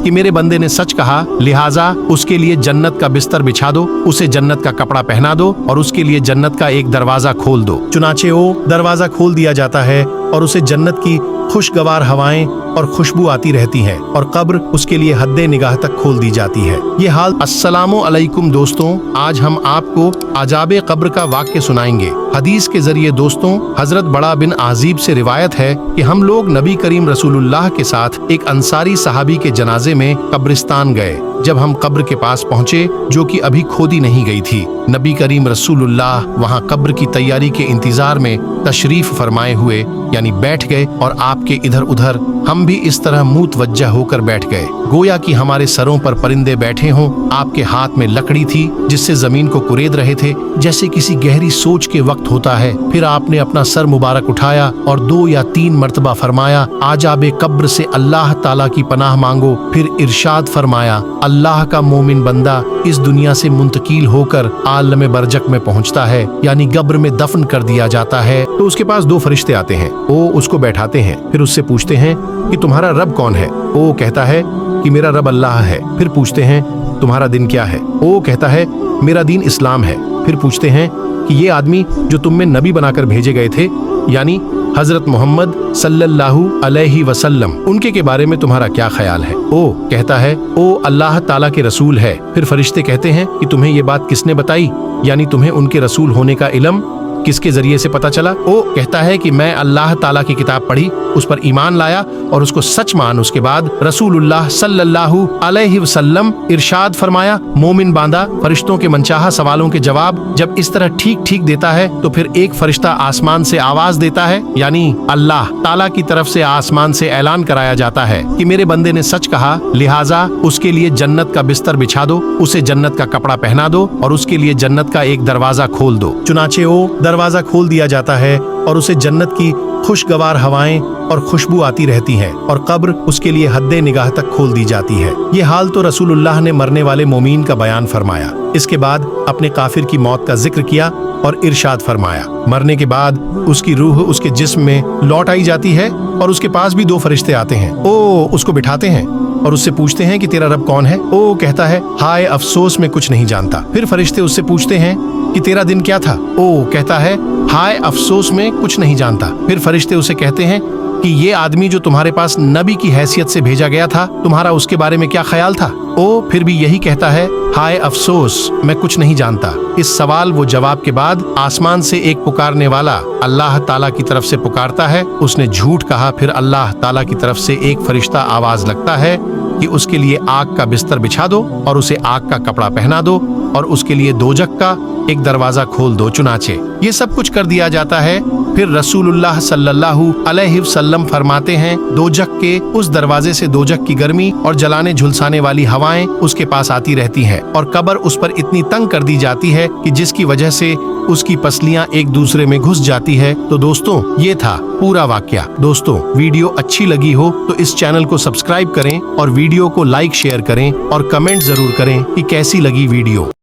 कि मेरे बंदे ने सच कहा, लिहाजा उसके लिए जन्नत का बिस्तर बिछा दो, उसे जन्नत का कपड़ा पहना दो और उसके लिए जन्नत का एक दरवाजा खोल दो। चुनाचे वो दरवाजा खोल दिया जाता है और उसे जन्नत की खुशगवार हवाएं और खुशबू आती रहती है और कब्र उसके लिए हद्दे निगाह तक खोल दी जाती है। ये हाल। अस्सलामु अलैकुम दोस्तों, आज हम आपको अजाबे कब्र का वाक्य सुनाएंगे। हदीस के जरिए दोस्तों, हजरत बड़ा बिन आजीब से रिवायत है कि हम लोग नबी करीम रसूलुल्लाह के साथ एक अंसारी सहाबी के जनाजे में कब्रिस्तान गए। जब हम कब्र के पास पहुंचे, जो कि अभी खोदी नहीं गई थी, नबी करीम रसूलुल्लाह वहां कब्र की तैयारी के इंतजार में तशरीफ फरमाए हुए यानी बैठ गए और आपके इधर उधर हम भी इस तरह मुतवज्जा होकर बैठ गए, गोया कि हमारे सरों पर परिंदे बैठे हों। आपके हाथ में लकड़ी थी जिससे जमीन को कुरेद रहे थे, जैसे किसी गहरी सोच के वक्त होता है। फिर आपने अपना सर मुबारक उठाया और 2 या 3 मर्तबा फरमाया, आजाबे कब्र से अल्लाह ताला की पनाह मांगो। फिर इरशाद फरमाया, अल्लाह का मोमिन बंदा इस दुनिया से मुंतकिल होकर आलम बरजक में पहुंचता है, यानी कब्र में दफन कर दिया जाता है। तो उसके पास 2 फरिश्ते आते हैं, वो उसको बैठाते हैं, फिर उससे पूछते हैं कि तुम्हारा रब कौन है। वो कहता है कि मेरा रब अल्लाह है। फिर पूछते हैं तुम्हारा दिन क्या है। वो कहता है मेरा दीन इस्लाम है। फिर पूछते हैं कि ये आदमी जो तुम में नबी बनाकर भेजे गए थे, यानी हजरत मोहम्मद सल्लल्लाहु अलैहि वसल्लम, उनके के बारे में तुम्हारा क्या ख्याल है। ओ कहता है ओ अल्लाह ताला के रसूल है। फिर फरिश्ते कहते हैं कि तुम्हें ये बात किसने बताई, यानी तुम्हें उनके रसूल होने का इल्म किसके जरिए से पता चला। ओ कहता है कि मैं अल्लाह ताला की किताब पढ़ी, उस पर ईमान लाया और उसको सच मान। उसके बाद रसूलुल्लाह सल्लल्लाहु अलैहि वसल्लम इरशाद फरमाया, मोमिन बांदा फरिश्तों के मनचाहा सवालों के जवाब जब इस तरह ठीक ठीक देता है तो फिर एक फरिश्ता आसमान से आवाज देता है, यानी अल्लाह ताला की तरफ से आसमान से ऐलान कराया जाता है कि मेरे बंदे ने सच कहा, लिहाजा उसके लिए जन्नत का बिस्तर बिछा दो, उसे जन्नत का कपड़ा पहना दो और उसके लिए जन्नत का एक दरवाजा खोल दो। चुनाचे वो दरवाजा खोल दिया जाता है और उसे जन्नत की खुशगवार हवाएं और खुशबू आती रहती है और कब्र उसके लिए हद्दे निगाह तक खोल दी जाती है। ये हाल तो रसूलुल्लाह ने मरने वाले मोमीन का बयान फरमाया। इसके बाद अपने काफिर की मौत का जिक्र किया और इरशाद फरमाया, मरने के बाद उसकी रूह उसके जिस्म में लौट आई जाती है और उसके पास भी 2 फरिश्ते आते हैं। ओ उसको बिठाते हैं और उससे पूछते हैं कि तेरा रब कौन है। ओ कहता है, हाय अफसोस में कुछ नहीं जानता। फिर फरिश्ते उससे पूछते हैं कि तेरा दिन क्या था। ओ कहता है, हाय अफसोस में कुछ नहीं जानता। फिर फरिश्ते उसे कहते हैं कि ये आदमी जो तुम्हारे पास नबी की हैसियत से भेजा गया था, तुम्हारा उसके बारे में क्या ख्याल था। ओ फिर भी यही कहता है, हाय अफसोस मैं कुछ नहीं जानता। इस सवाल वो जवाब के बाद आसमान से एक पुकारने वाला अल्लाह ताला की तरफ से पुकारता है, उसने झूठ कहा। फिर अल्लाह ताला की तरफ से एक फरिश्ता आवाज लगता है कि उसके लिए आग का बिस्तर बिछा दो और उसे आग का कपड़ा पहना दो और उसके लिए दोजख का एक दरवाजा खोल दो। चुनाचे ये सब कुछ कर दिया जाता है। फिर रसूलुल्लाह सल्लल्लाहु अलैहि वसल्लम फरमाते हैं, दोजख के उस दरवाजे से दोजख की गर्मी और जलाने झुलसाने वाली हवाएं उसके पास आती रहती हैं और कब्र उस पर इतनी तंग कर दी जाती है कि जिसकी वजह से उसकी पसलियां एक दूसरे में घुस जाती है। तो दोस्तों, ये था पूरा वाकया। दोस्तों, वीडियो अच्छी लगी हो तो इस चैनल को सब्सक्राइब करें और वीडियो को लाइक शेयर करें और कमेंट जरूर करें कि कैसी लगी वीडियो।